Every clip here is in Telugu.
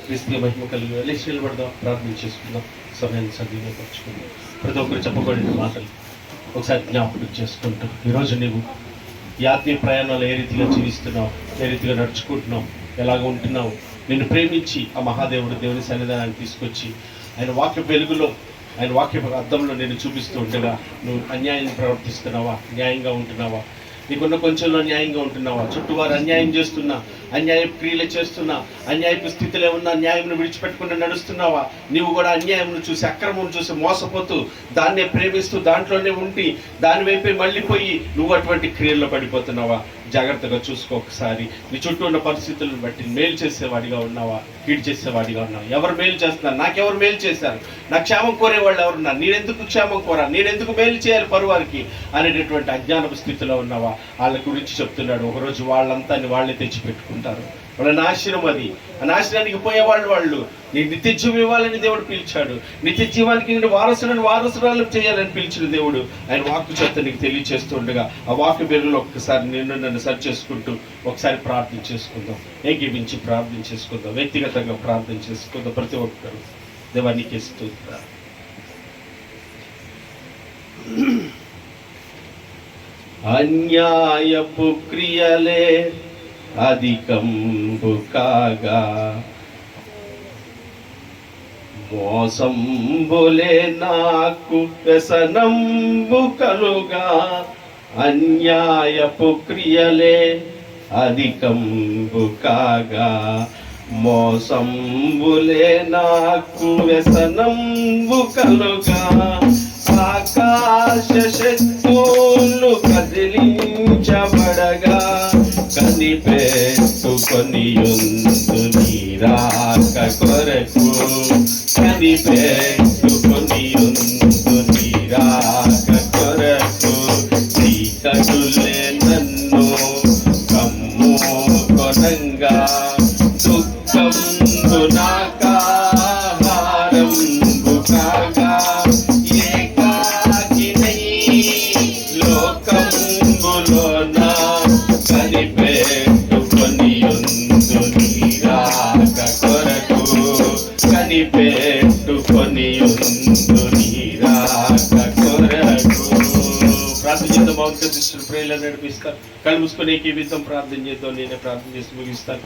క్రీస్తు మహిమ కలిగి లేచి నిలబడదాం, ప్రార్థన చేసుకుందాం, సమయాన్ని సద్వినియోగపరచుకుందాం. ప్రతి ఒక్కరు చెప్పబడిన మాటలు ఒకసారి జ్ఞాపకం చేసుకుంటూ ఈరోజు నీవు ఈ ఆత్మీయ ప్రయాణాలు ఏ రీతిగా జీవిస్తున్నావు, ఏ రీతిగా నడుచుకుంటున్నావు, ఎలాగ ఉంటున్నావు, నిన్ను ప్రేమించి ఆ మహాదేవుడు దేవుని సన్నిధానాన్ని తీసుకొచ్చి ఆయన వాక్య వెలుగులో, ఆయన వాక్య అర్థంలో నేను చూపిస్తూ ఉండగా నువ్వు అన్యాయంగా ప్రవర్తిస్తున్నావా, న్యాయంగా ఉంటున్నావా, నీకున్న కొంచెంలో న్యాయంగా ఉంటున్నావా, చుట్టూ వారు అన్యాయం చేస్తున్నా, అన్యాయ క్రియలు చేస్తున్నా, అన్యాయపు స్థితిలో ఉన్న న్యాయంను విడిచిపెట్టకుండా నడుస్తున్నావా, నీవు కూడా అన్యాయంను చూసి అక్రమం చూసి మోసపోతూ దాన్నే ప్రేమిస్తూ దాంట్లోనే ఉండి దాని వైపే మళ్ళీపోయి నువ్వు అటువంటి క్రియల్లో పడిపోతున్నావా? జాగ్రత్తగా చూసుకో ఒకసారి. నీ చుట్టూ ఉన్న పరిస్థితులను బట్టి మేలు చేసేవాడిగా ఉన్నావా, కీడు చేసేవాడిగా ఉన్నావా? ఎవరు మేలు చేస్తున్నారు, నాకెవరు మేలు చేశారు, నా క్షేమం కోరేవాళ్ళు ఎవరున్నారు, నేనెందుకు క్షేమం కోరా, నేనెందుకు మేలు చేయాలి పరువారికి అనేటటువంటి అజ్ఞానపు స్థితిలో ఉన్నావా? వాళ్ళ గురించి చెప్తున్నాడు. ఒకరోజు వాళ్ళంతా వాళ్ళే తెచ్చిపెట్టుకుంటారు, వాళ్ళ నాశనం అది. ఆ నాశనానికి పోయేవాళ్ళు వాళ్ళు. నీకు నిత్య జీవం ఇవ్వాలని దేవుడు పిలిచాడు, నిత్య జీవానికి నేను వారసురాలు చేయాలని పిలిచిన దేవుడు ఆయన వాక్కు చేత నీకు తెలియచేస్తూ ఉండగా ఆ వాక్కు వెలుగులో ఒక్కసారి నన్ను సరి చేసుకుంటూ ఒకసారి ప్రార్థన చేసుకుందాం, ఏకీభించి ప్రార్థన చేసుకుందాం, వ్యక్తిగతంగా ప్రార్థన చేసుకుందాం. ప్రతి ఒక్కరు దేవానికి స్తుత్రాలు. అన్యాయపు క్రియలే అధికంబు కాగా, మోసంబులే నాకు వ్యసనంబు కలుగా. అన్యాయపు క్రియలే అధికంబు కాగా, మోసంబులే నాకు వ్యసనంబు కలుగా. ఆకాశ శక్తులు కదిలించబడగా, కనిపెట్టుకొనియుందు నీరాక కొరకు, కనిపెట్టుకొనియుందు నీరాక కొరకు. చీకటులే నన్ను కమ్ము కొనంగా, దుఃఖంబు నాకాహారంబు కాగా. ప్రార్థన చేద్దాం. మౌలిక శిష్యులు ప్రేయలు నడిపిస్తారు. కళ్ళు మూసుకొని ఏకీవితం ప్రార్థన చేద్దాం. నేనే ప్రార్థన చేసి ముగిస్తాను.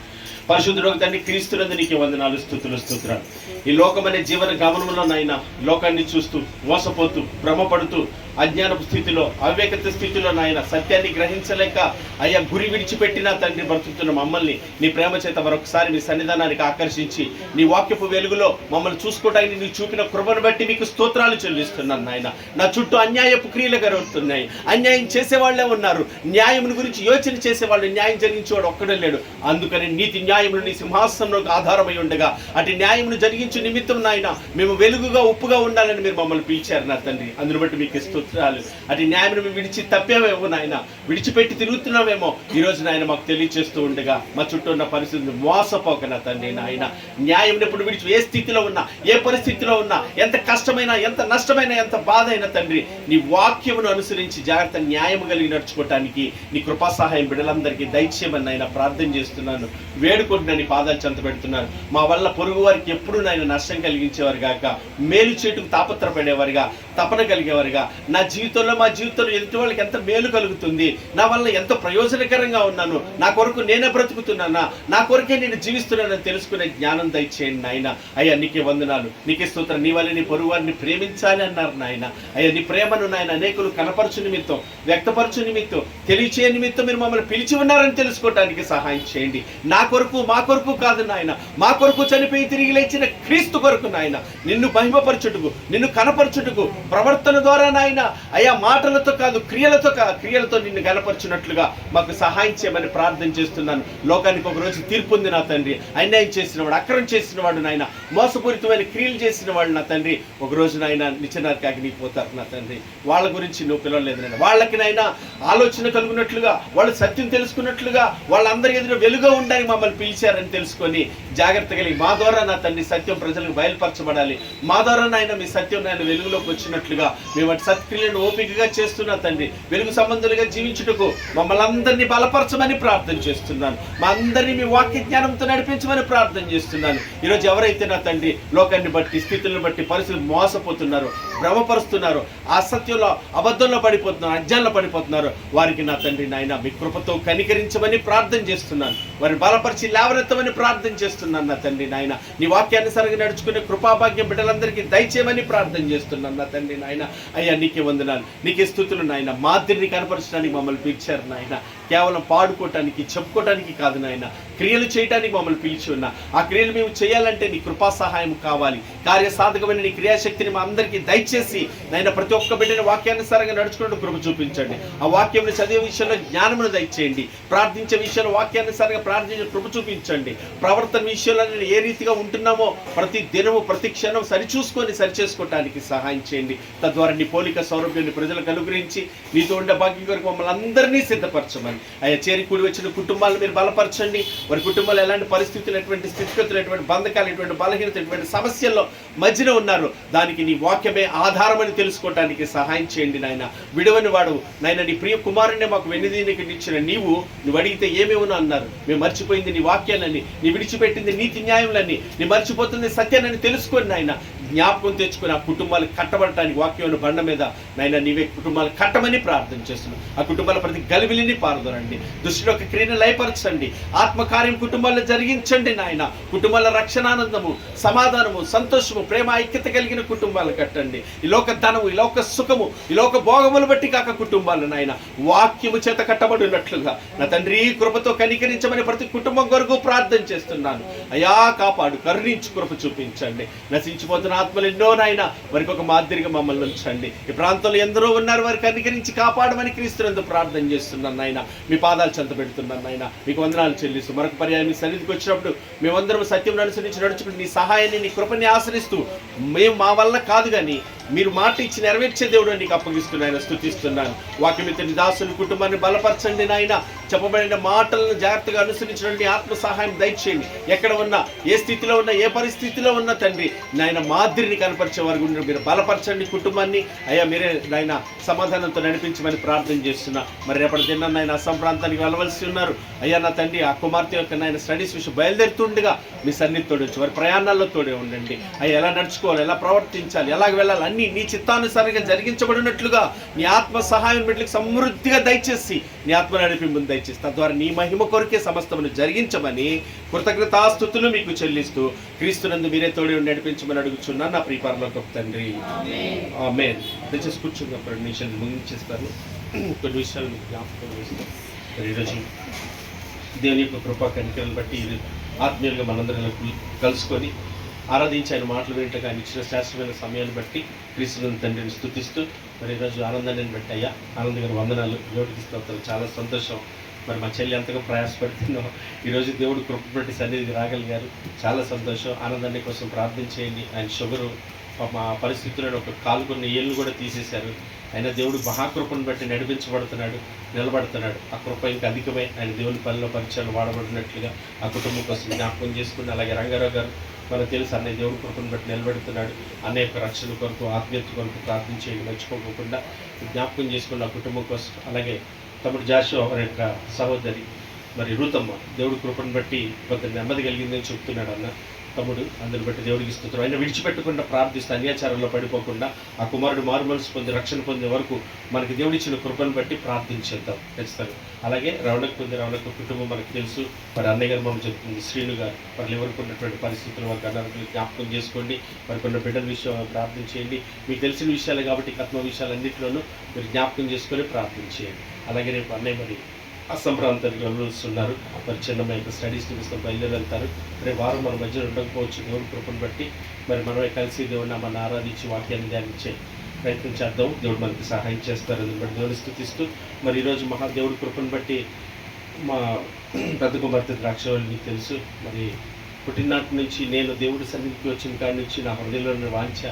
పరిశుద్ధుడు తండ్రి, క్రీస్తునందు నీకే వందనాలు, స్తుతులు, స్తోత్రాలు. ఈ లోకం అనే జీవన గమనంలో నాయన లోకాన్ని చూస్తూ మోసపోతూ భ్రమపడుతూ అజ్ఞానపు స్థితిలో అవివేకత స్థితిలో నాయన సత్యాన్ని గ్రహించలేక అయ్యా గురి విడిచిపెట్టిన తండ్రి బ్రతుకుతున్న మమ్మల్ని నీ ప్రేమ చేత మరొకసారి మీ సన్నిధానానికి ఆకర్షించి నీ వాక్యపు వెలుగులో మమ్మల్ని చూసుకోవడానికి నీ చూపిన కృపను బట్టి మీకు స్తోత్రాలు చెల్లిస్తున్నాను నాయన. నా చుట్టూ అన్యాయపు క్రియలు జరుగుతున్నాయి, అన్యాయం చేసేవాళ్లే ఉన్నారు. న్యాయం గురించి యోచన చేసేవాళ్ళు, న్యాయం జరిగించేవాడు ఒక్కడే లేడు. అందుకని నీతి న్యాయములు నీ సింహాసనంలోకి ఆధారమై ఉండగా అటు న్యాయమును జరిగించే నిమిత్తం నాయన మేము వెలుగుగా ఉప్పుగా ఉండాలని మీరు మమ్మల్ని పిలిచారు నా తండ్రి. అందును బట్టి మీకు స్తోత్రాలు. అటు న్యాయమును మేము విడిచి తప్పేమేమో నాయన, విడిచిపెట్టి తిరుగుతున్నామేమో ఈరోజు నాయన మాకు తెలియచేస్తూ ఉండగా మా చుట్టూ ఉన్న పరిస్థితిని మోసపోక నా తండ్రి నాయన. న్యాయం ఎప్పుడు విడిచి ఏ స్థితిలో ఉన్నా, ఏ పరిస్థితిలో ఉన్నా, ఎంత కష్టమైనా, ఎంత నష్టమైనా, ఎంత బాధ అయినా తండ్రి నీ వాక్యమును అనుసరించి జాగ్రత్త న్యాయం కలిగి నడుచుకోవటానికి నీ కృపా సహాయం బిడ్డలందరికీ దయచేయమని ఆయన ప్రార్థన చేస్తున్నాను, వేడుకుంటున్నాను. నీ పాదాలు చెంత పెడుతున్నాను. మా వల్ల పొరుగు వారికి ఎప్పుడు నాయన నష్టం కలిగించేవారు గాక, మేలు చేటుకు తాపత్రపడేవారుగా, తపన కలిగేవారుగా, నా జీవితంలో మా జీవితంలో ఎదుటి వాళ్ళకి ఎంత మేలు కలుగుతుంది, నా వల్ల ఎంత ప్రయోజనకరంగా ఉన్నాను, నా కొరకు నేనే బ్రతుకుతున్నానా, నా కొరకే నేను జీవిస్తున్నానని తెలుసుకునే జ్ఞానం దయచేయండి నాయన. అయ్యా నీకే వందనాలు, నీకే స్తోత్రం. నీ వల్ల నీ పొరుగు వారిని ప్రేమించాలి అన్నారు నాయన. అయ్యా నీ ప్రేమను నాయన అనేకులు కనపరచు నిమిత్తం, వ్యక్తపరచు నిమిత్తం, తెలియచే నిమిత్తం మీరు మమ్మల్ని పిలిచి ఉన్నారని తెలుసుకోవడానికి సహాయం చేయండి. నా కొరకు మా కొరకు కాదు నాయన, మా కొరకు చనిపోయి తిరిగి లేచిన క్రీస్తు కొరకు నాయన, నిన్ను మహిమపరచుటకు, నిన్ను కనపరచుటకు, ప్రవర్తన ద్వారా నాయన అయ్యా మాటలతో కాదు క్రియలతో నిన్ను కనపరచున్నట్లుగా మాకు సహాయం చేయమని ప్రార్థన చేస్తున్నాను. లోకానికి ఒక రోజు తీర్పు ఉంది నా తండ్రి. అన్యాయం చేసినవాడు, అక్రమం చేసినవాడు నాయన, మోసపూరితమైన క్రియలు చేసిన వాడు నా తండ్రి ఒక రోజు నాయన నిత్యనరకానికి నీకు పోతారు నా తండ్రి. వాళ్ళ గురించి నువ్వు పిలవలేదు నాయన. వాళ్ళకి నాయన ఆలోచన కలుగునట్లుగా, వాళ్ళు సత్యం తెలుసుకున్నట్లుగా, వాళ్ళందరి ఎదురు వెలుగా ఉండడానికి మమ్మల్ని పిలిచారని తెలుసుకొని జాగ్రత్త కలిగి మా ద్వారా నా తండ్రి సత్యం ప్రజలకు బయలుపరచబడాలి. మా ద్వారా నాయన మీ సత్యం నాయన వెలుగులోకి వచ్చినట్లుగా మేము అటు సత్క్రియలను ఓపికగా చేస్తున్నా తండ్రి. వెలుగు సంబంధులుగా జీవించుటకు మమ్మల్ని అందరినీ బలపరచమని ప్రార్థన చేస్తున్నాను. మా అందరినీ మీ వాక్య జ్ఞానంతో నడిపించమని ప్రార్థన చేస్తున్నాను. ఈరోజు ఎవరైతే నా తండ్రి లోకాన్ని బట్టి, స్థితులను బట్టి, పరిస్థితులు మోసపోతున్నారు, భ్రమపరుస్తున్నారు, అసత్యంలో అబద్ధంలో పడిపోతున్నారు, అజ్ఞానంలో పడిపోతున్నారు, వారికి నా తండ్రి నాయన మీ కృపతో కనికరించమని ప్రార్థన చేస్తున్నాను. వారిని బలపరిచి లేవనెత్తమని ప్రార్థన చేస్తున్నాను నా తండ్రి నాయన. నీ వాక్యానుసారంగా నడుచుకునే కృపాభాగ్యం బిడ్డలందరికీ దయచేయమని ప్రార్థన చేస్తున్నాను నా తండ్రి నాయన. అయ్యా నీకే వందనాలు, నీకే స్తుతులు నాయన. మాదిరిని కనపరచడానికి మమ్మల్ని పిలిచారు నాయన. కేవలం పాడుకోవటానికి, చెప్పుకోవటానికి కాదు నాయన, క్రియలు చేయటానికి మమ్మల్ని పిలిచి ఉన్నా. ఆ క్రియలు మేము చేయాలంటే నీ కృపా సహాయం కావాలి. కార్యసాధకమైన నీ క్రియాశక్తిని మా అందరికీ దయచేసి నాయన ప్రతి ఒక్క బిడ్డని వాక్యానుసారంగా నడుచుకున్నట్టు కృప చూపించండి. ఆ వాక్యం చదివే విషయంలో జ్ఞానమును దయచేయండి. ప్రార్థించే విషయంలో వాక్యానుసారంగా ప్రార్థించే కృప చూపించండి. ప్రవర్తన విషయంలో నేను ఏ రీతిగా ఉంటున్నామో ప్రతి దినము ప్రతి క్షణం సరిచూసుకొని సరిచేసుకోవటానికి సహాయం చేయండి. తద్వారా నీ పోలిక సౌరభ్యాన్ని ప్రజలకు అనుగ్రహించి నీతో ఉండే భాగ్యం కొరకు మమ్మల్ని అందరినీ సిద్ధపరచమని అయ్యా చేరి కూడి వచ్చిన కుటుంబాలను మీరు బలపరచండి. వారి కుటుంబాలు ఎలాంటి పరిస్థితులు, ఎటువంటి స్థితిగతులు, ఎటువంటి బంధకాలు, ఎటువంటి బలహీనత, ఎటువంటి సమస్యల్లో మధ్యన ఉన్నారు, దానికి నీ వాక్యమే ఆధారమని తెలుసుకోవటానికి సహాయం చేయండి నాయన. విడవని వాడు నాయన నీ ప్రియ కుమారుణ్ణి మాకు వెన్నుదీనికి ఇచ్చిన నువ్వు అడిగితే ఏమేమో అన్నారు. మేము మర్చిపోయింది నీ వాక్యాన్ని, నీ విడిచిపెట్టింది నీతి న్యాయములని, నీ మర్చిపోతుంది సత్యాన్ని తెలుసుకొని నాయన జ్ఞాపకం తెచ్చుకొని ఆ కుటుంబాలు కట్టబడటానికి వాక్యం బండ మీద నాయన నీవే కుటుంబాలు కట్టమని ప్రార్థన చేస్తున్నాం. ఆ కుటుంబాల ప్రతి గలిబిలిని పారదోరండి. దుష్టుల యొక్క క్రియను లయపరచండి. ఆత్మకార్యం కుటుంబాల్లో జరిగించండి నాయన. కుటుంబాల రక్షణానందము, సమాధానము, సంతోషము, ప్రేమ, ఐక్యత కలిగిన కుటుంబాలు కట్టండి. ఈ లోక ధనము, ఈ లోక సుఖము, ఈ లోక భోగములు బట్టి కాక కుటుంబాలు నాయన వాక్యము చేత కట్టబడినట్లుగా నా తండ్రి కృపతో కనికరించమని ప్రతి కుటుంబం కొరకు ప్రార్థన చేస్తున్నాను. అయా కాపాడు, కరుణించు, కృప చూపించండి. నశించిపోతున్న ఆత్మలు ఎన్నో నాయన వారికి ఒక మాదిరిగా మమ్మల్ని ఉంచండి. ఈ ప్రాంతంలో ఎందరో ఉన్నారు, వారికి కనికరించి కాపాడమని క్రీస్తునందు ప్రార్థన చేస్తున్నాను నాయన. మీ పాదాలు చెంత పెడుతున్నాను నాయన. మీకు వందనాలు చెల్లిస్తూ మరొక పర్యాయం మీ సన్నిధికి వచ్చినప్పుడు మేమందరం సత్యం అనుసరించి నడుచుకుని నీ సహాయాన్ని, నీ కృపని ఆశ్రయిస్తూ మేము మా వల్ల కాదు కానీ మీరు మాట ఇచ్చి నెరవేర్చే దేవుడు నీకు అప్పగిస్తున్నాయన, స్తుతిస్తున్నాను. వాక్యమిత్ర నీ దాసుని కుటుంబాన్ని బలపరచండి నాయన. చెప్పబడిన మాటలను జాగ్రత్తగా అనుసరించండి. ఆత్మ సహాయం దయచేయండి. ఎక్కడ ఉన్నా, ఏ స్థితిలో ఉన్నా, ఏ పరిస్థితిలో ఉన్నా తండ్రి నాయన మాదిరిని కనపరిచే వారి గురించి మీరు బలపరచండి కుటుంబాన్ని. అయ్యా మీరే నాయన సమాధానంతో నడిపించమని ప్రార్థన చేస్తున్నా. మరి రేపటి దిన నాయన అస్సాం ప్రాంతానికి వెళ్ళవలసి ఉన్నారు. అయ్యా నా తండ్రి ఆ కుమార్తె యొక్క నాయన స్టడీస్ విషయం బయలుదేరుతుండగా మీ సన్నిధి తోడొచ్చు, వారి ప్రయాణాల్లో తోడే ఉండండి. అయ్యా ఎలా నడుచుకోవాలి, ఎలా ప్రవర్తించాలి, ఎలాగ వెళ్ళాలి అన్నీ నీ చిత్తానుసారంగా జరిగించబడినట్లుగా నీ ఆత్మ సహాయం బిడ్డలకు సమృద్ధిగా దయచేసి నీ ఆత్మ నడిపింపును దయచేసి తద్వారా నీ మహిమ కొరకే సమస్తమును జరిగించమని కృతజ్ఞతాస్తుతులు మీకు చెల్లిస్తూ క్రీస్తునందు మీరే తోడి నడిపించమని అడుగుచున్నాను నా ప్రియ పరలోకపు తండ్రి. ఆమేన్. దయచేసి కూర్చున్నప్పుడు 2 నిమిషాలు ముగించేస్తాను. కొన్ని విషయాలు మీకు జ్ఞాపకం చేస్తాను. ఈరోజు దేవుని యొక్క కృపా కనికలను బట్టి ఆత్మీయులుగా మనందరం కలుసుకొని ఆరాధించి ఆయన మాటలు వింటగా ఆయన ఇచ్చిన శాస్త్రమైన సమయాన్ని బట్టి క్రీస్తుని తండ్రిని స్తుతిస్తూ మరి ఈరోజు ఆనందాన్ని బట్టి అయ్యా ఆనంద గారు వందనాలు. దేవుడికి స్తోత్రం. చాలా సంతోషం. మరి మా చెల్లి ఎంతగా ప్రయాసపడుతున్నాం. ఈరోజు దేవుడు కృప బట్టి సన్నిధికి రాగలిగారు. చాలా సంతోషం. ఆనందాన్ని కోసం ప్రార్థన చేయండి. ఆయన షుగరు మా పరిస్థితులను ఒక కాలు కొన్ని ఏళ్ళు కూడా తీసేశారు. ఆయన దేవుడు మహాకృపను బట్టి నడిపించబడుతున్నాడు, నిలబడుతున్నాడు. ఆ కృప ఇంకా అధికమై ఆయన దేవుని పనిలో పరిచయాలు వాడబడినట్లుగా ఆ కుటుంబం కోసం జ్ఞాపకం చేసుకుని అలాగే రంగారావు గారు మనకు తెలుసు అన్నయ్య దేవుడి కృపను బట్టి నిలబెడుతున్నాడు. అన్నయ్య యొక్క రక్షణ కొరకు, ఆత్మీయత కొరకు ప్రార్థన చేయడం మర్చిపోకుండా జ్ఞాపకం చేసుకున్న ఆ కుటుంబం కోసం. అలాగే తమ్ముడు జాషువా వారి యొక్క సహోదరి మరి రూతమ్మ దేవుడి కృపను బట్టి కొంత నెమ్మది కలిగిందని చెప్తున్నాడు అన్న తమ్ముడు. అందుని బట్టి దేవుడికి స్తుతిస్తున్నాం. ఆయన విడిచిపెట్టకుండా ప్రార్థిస్తూ అన్యాచారంలో పడిపోకుండా ఆ కుమారుడు మారుమనసు పొంది రక్షణ పొందే వరకు మనకి దేవుడిచ్చిన కృపను బట్టి ప్రార్థించేద్దాం ఖచ్చితంగా. అలాగే రవణకు కుటుంబం మనకు తెలుసు. మరి అన్నయ్య గారు మనం చెప్తుంది శ్రీను గారు మరి ఎవరికి ఉన్నటువంటి పరిస్థితులు వారికి అనారోగ్యం జ్ఞాపకం చేసుకోండి. మరి కొన్ని బిడ్డల విషయం ప్రార్థన చేయండి. మీకు తెలిసిన విషయాలే కాబట్టి ఆత్మ విషయాలన్నింటిలోనూ మీరు జ్ఞాపకం చేసుకొని ప్రార్థన చేయండి. అలాగే రేపు అన్నయ్య మరి అస్సాం ప్రాంతానికి వెళ్ళొస్తున్నారు. మరి చిన్నమ్మ యొక్క స్టడీస్ నిమిత్తం బయలుదేరి వెళ్తారు. రేపు వారం మన మధ్యలో ఉండకపోవచ్చు. దేవుడి కృపను బట్టి మరి మనమే కలిసి దేవుడిని మన ఆరాధించి వాక్యాన్ని ధ్యానించే ప్రయత్నం చేద్దాం. దేవుడు మనకి సహాయం చేస్తారు. అందుని బట్టి దేవుడిని స్తుతిస్తూ మరి ఈరోజు దేవుడి కృపను బట్టి మా పెద్ద కుమార్తె ద్రాక్షవల్లి మీకు తెలుసు. మరి పుట్టినాటి నుంచి నేను దేవుడి సన్నిధికి వచ్చిన కాడి నుంచి నా హృదయంలో వాంఛ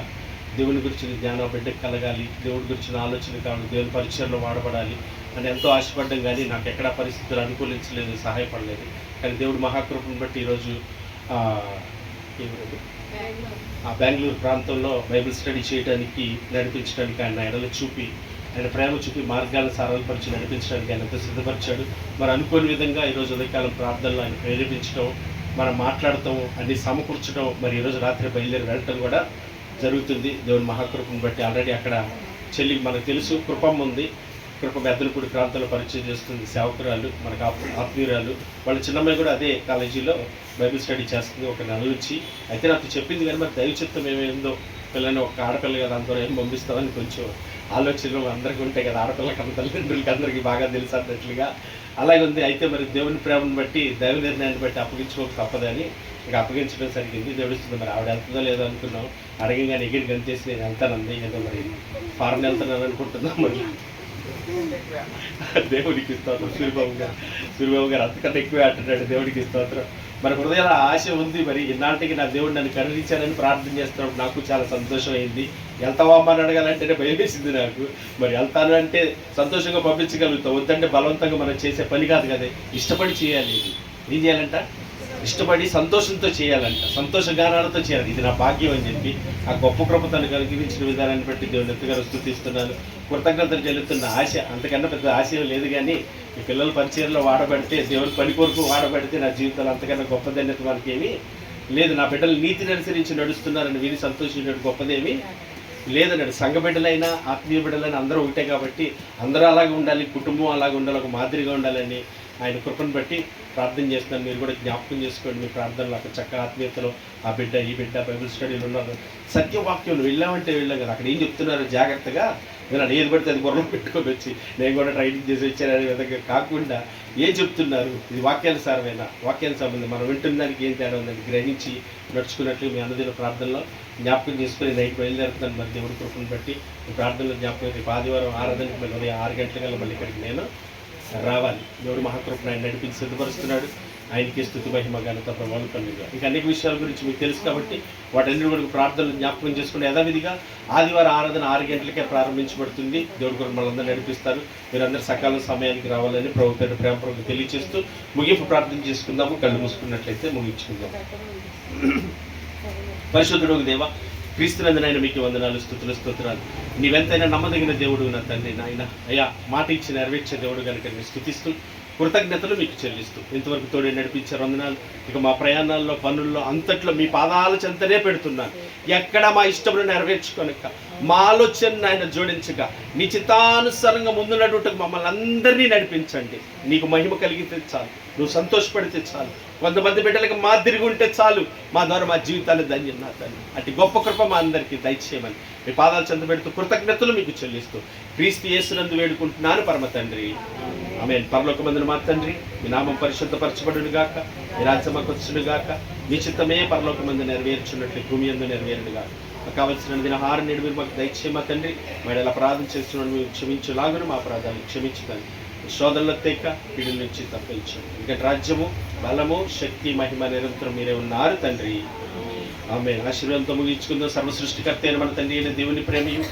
దేవుని గురించిన జ్ఞానం బిడ్డకు కలగాలి, దేవుడి గురించిన ఆలోచన కావాలి, దేవుని పరిచయంలో వాడబడాలి అని ఎంతో ఆశపడ్డం. కానీ నాకు ఎక్కడా పరిస్థితులు అనుకూలించలేదు, సహాయపడలేదు. కానీ దేవుడు మహాకృపను బట్టి ఈరోజు ఆ, ఏమిటి? ఆ బెంగళూరు ప్రాంతంలో బైబిల్ స్టడీ చేయడానికి నడిపించడానికి ఆయన ఎడలు చూపి ఆయన ప్రేమ చూపి మార్గాలను సరళపరిచి నడిపించడానికి ఆయన ఎంతో సిద్ధపరిచాడు. మరి అనుకోని విధంగా ఈరోజు ఉదయకాలం ప్రార్థనలో ఆయన ప్రేరేపించడం, మనం మాట్లాడటం, అన్ని సమకూర్చడం, మరి ఈరోజు రాత్రి బయలుదేరి వెళ్ళటం కూడా జరుగుతుంది. దేవుని మహాకృపను బట్టి ఆల్రెడీ అక్కడ చెల్లి మనకు తెలుసు, కృపమ్మ ఉంది. కృప బెద్దలపూడి ప్రాంతంలో పరిచయం చేస్తుంది, సేవకురాలు, మనకు ఆత్మీయురాలు. వాళ్ళ చిన్నమ్మాయి కూడా అదే కాలేజీలో బైబిల్ స్టడీ చేస్తుంది ఒక నెల నుంచి. అయితే నాకు చెప్పింది కానీ మరి దైవ చిత్తం ఏమేందో, పిల్లని ఒక ఆడపిల్ల కదా అందరూ ఏం పంపిస్తామని కొంచెం ఆలోచనలు అందరికీ ఉంటాయి కదా, ఆడపిల్లకి అంత తల్లిదండ్రులకి అందరికీ బాగా తెలుసు అన్నట్లుగా అలాగే ఉంది. అయితే మరి దేవుని ప్రేమను బట్టి దైవ నిర్ణయాన్ని బట్టి అప్పగించుకోక తప్పదని ఇంకా అప్పగించడం జరిగింది. దేవుడిస్తుంది. మరి ఆవిడ వెళ్తుందో లేదో అనుకున్నాం, అడగగానే ఎగిరి గంతేసి నేను వెళ్తానంది. ఏదో మరి ఫారెన్ వెళ్తున్నాను అనుకుంటున్నాం. మరి దేవుడికి స్తోత్రం. సూర్యబాబు గారు అంతకంటే ఎక్కువే అంటున్నాడు. దేవుడికి స్తోత్రం. మరి హృదయాల ఆశ ఉంది. మరి ఇన్నాటికి నా దేవుడు నన్ను కరుణించానని ప్రార్థన చేస్తున్నప్పుడు నాకు చాలా సంతోషం అయింది. వెళ్తావా అని అడగాలంటేనే భయం వేసింది నాకు. మరి వెళ్తాను అంటే సంతోషంగా పంపించగలుగుతాం, వద్దంటే బలవంతంగా మనం చేసే పని కాదు కదా, ఇష్టపడి చేయాలి. ఇది ఏం చేయాలంట? ఇష్టపడి సంతోషంతో చేయాలంట, సంతోషగానాలతో చేయాలి. ఇది నా భాగ్యం అని చెప్పి ఆ గొప్ప కృప తను కలిగించిన విధానాన్ని బట్టి దేవుని ఎంతగానో స్తుతిస్తున్నాను, కృతజ్ఞతలు చెల్లుతున్న ఆశ. అంతకన్నా పెద్ద ఆశయం లేదు. కానీ ఈ పిల్లల పరిచయంలో వాడబడితే, దేవుని పని కొరకు వాడబడితే నా జీవితంలో అంతకన్నా గొప్ప ధన్యత మనకేమీ లేదు. నా బిడ్డలు నీతిని అనుసరించి నడుస్తున్నారని విని సంతోషించినట్టు గొప్పదేమీ లేదన్నాడు. సంఘ బిడ్డలైనా ఆత్మీయ బిడ్డలైనా అందరూ ఒకటే కాబట్టి అందరూ అలాగే ఉండాలి, కుటుంబం అలాగే ఉండాలి, ఒక మాదిరిగా ఉండాలని ఆయన కృపను బట్టి ప్రార్థన చేస్తున్నాను. మీరు కూడా జ్ఞాపకం చేసుకోండి మీ ప్రార్థనలు. అక్కడ చక్క ఆత్మీయతలో ఆ బిడ్డ ఈ బిడ్డ బైబిల్ స్టడీలు ఉన్నారు. సత్యవాక్యం వెళ్ళామంటే వెళ్ళాం కదా, అక్కడ ఏం చెప్తున్నారు జాగ్రత్తగా వినాలి. ఏది పడితే అది బుర్రలో పెట్టుకొని వచ్చి నేను కూడా ట్రైనింగ్ చేసి వచ్చాననే విధంగా కాకుండా ఏం చెప్తున్నారు, ఇది వాక్యానుసారమైన వాక్యానుసారం మనం వింటున్న దానికి ఏం తేడా ఉందని గ్రహించి నడుచుకున్నట్లు మీ అన్నదిన ప్రార్థనలో జ్ఞాపకం చేసుకుని నైట్ బయలుదేరుతున్నాను. మరి దేవుడి కృపను బట్టి ప్రార్థనలో జ్ఞాపకం. రేపు ఆదివారం ఆరాధనకి మళ్ళీ ఉదయం 6 గంటల మళ్ళీ ఇక్కడికి నేను రావాలి. దేవుడు మహాకృపను ఆయన నడిపించి సిద్ధపరుస్తున్నాడు. ఆయనకి స్తుతి మహిమ ఘనత ప్రభావం కలుగుగా. ఇంకా అనేక విషయాల గురించి మీకు తెలుసు కాబట్టి వాటన్ని కూడా ప్రార్థనలు జ్ఞాపకం చేసుకుని యథావిధిగా ఆదివారం ఆరాధన 6 గంటలకే ప్రారంభించబడుతుంది. దేవుడి కొరకు మనందరూ నడిపిస్తారు. మీరందరూ సకాల సమయానికి రావాలని ప్రభు పేరు ప్రేమ ప్రభు తెలియజేస్తూ ముగింపు ప్రార్థన చేసుకుందాము. కళ్ళు మూసుకున్నట్లయితే ముగించుకుందాం. పరిశుద్ధుడు దేవ, క్రీస్తునందునైనా మీకు వందనాలు, స్తుతులు, స్తోత్రాలు. నీవెంతైనా నమ్మదగిన దేవుడు నా తండ్రి. నాయన అయ్యా, మాట ఇచ్చి నెరవేర్చే దేవుడు కనుక నేను స్తుతిస్తూ కృతజ్ఞతలు మీకు చెల్లిస్తూ ఇంతవరకు తోడే నడిపించారు వందనాలు. ఇక మా ప్రయాణాల్లో పనుల్లో అంతట్లో మీ పాదాల చెంతనే పెడుతున్నాను. ఎక్కడ మా ఇష్టములు నెరవేర్చుకొనక మా ఆలోచన ఆయన జోడించక నీ చిత్తానుసారంగా ముందు నడుటకు మమ్మల్ని అందరినీ నడిపించండి. నీకు మహిమ కలిగితే చాలు, నువ్వు సంతోషపడితే చాలు, కొంతమంది బిడ్డలకు మాదిరిగా ఉంటే చాలు. మా ద్వారా మా జీవితాలు ధన్యం నా తండ్రి. అటు గొప్ప కృప మా అందరికీ దయచేయమని మీ పాదాలు చెంత పెడుతూ కృతజ్ఞతలు మీకు చెల్లిస్తూ క్రీస్తు యేసునందు వేడుకుంటున్నాను పరమ తండ్రి. ఆమేన్. పరలోకమందున మా తండ్రి, మీ నామం పరిశుద్ధపరచబడును గాక, మీ రాజ్యం వచ్చును గాక, మీ చిత్తమే పరలోకమందు నెరవేర్చున్నట్లు భూమి యందు నెరవేరును గాక. కావలసిన దినహారం నేడు మీరు మాకు దయచేయమా తండ్రి. మేము అపరాధం చేస్తున్నాను మీరు క్షమించులాగును మా అపరాధాలు క్షమించుతాను. శోధనలో తెక్క పీడుల నుంచి తప్పించండి. ఇంకా రాజ్యము, బలము, శక్తి, మహిమ నిరంతరం మీరే ఉన్నారు తండ్రి. ఆమేన్. ఆశీర్వాదంతో ముగించుకుందాం. సర్వ సృష్టికర్త అయిన మన తండ్రి అయిన దేవుని ప్రేమయు,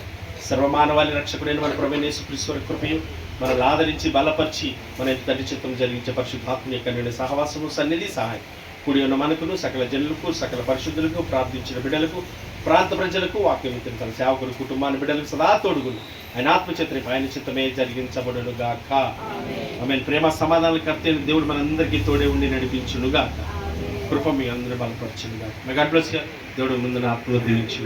సర్వమానవాళి రక్షకుడైన మన ప్రభువైన యేసుక్రీస్తు కృపయు, మనల్ని ఆదరించి బలపరిచి మన తండ్రి చిత్తం జరిగించే పరిశుద్ధాత్మ యొక్క నిండు సహవాసము, సన్నిధి, సహాయం కూడి ఉన్న మనకును, సకల జనులకు, సకల పరిశుద్ధులకు, ప్రార్థించిన బిడ్డలకు, ప్రాంత ప్రజలకు, వాక్యం తన సేవకులు, కుటుంబాన్ని బిడ్డలకు సదా తోడుగును. ఆయన ఆత్మచిత్ర ఆయన చిత్తమే జరిగించబడును గాక. ఆమె ప్రేమ సమాధానాలు కర్త దేవుడు మనందరికీ తోడే ఉండి నడిపించును గాక. కృప మీ అందరూ బలపరచును గాక. God bless you. దేవుడు ముందున ఆత్మలో దీవించును.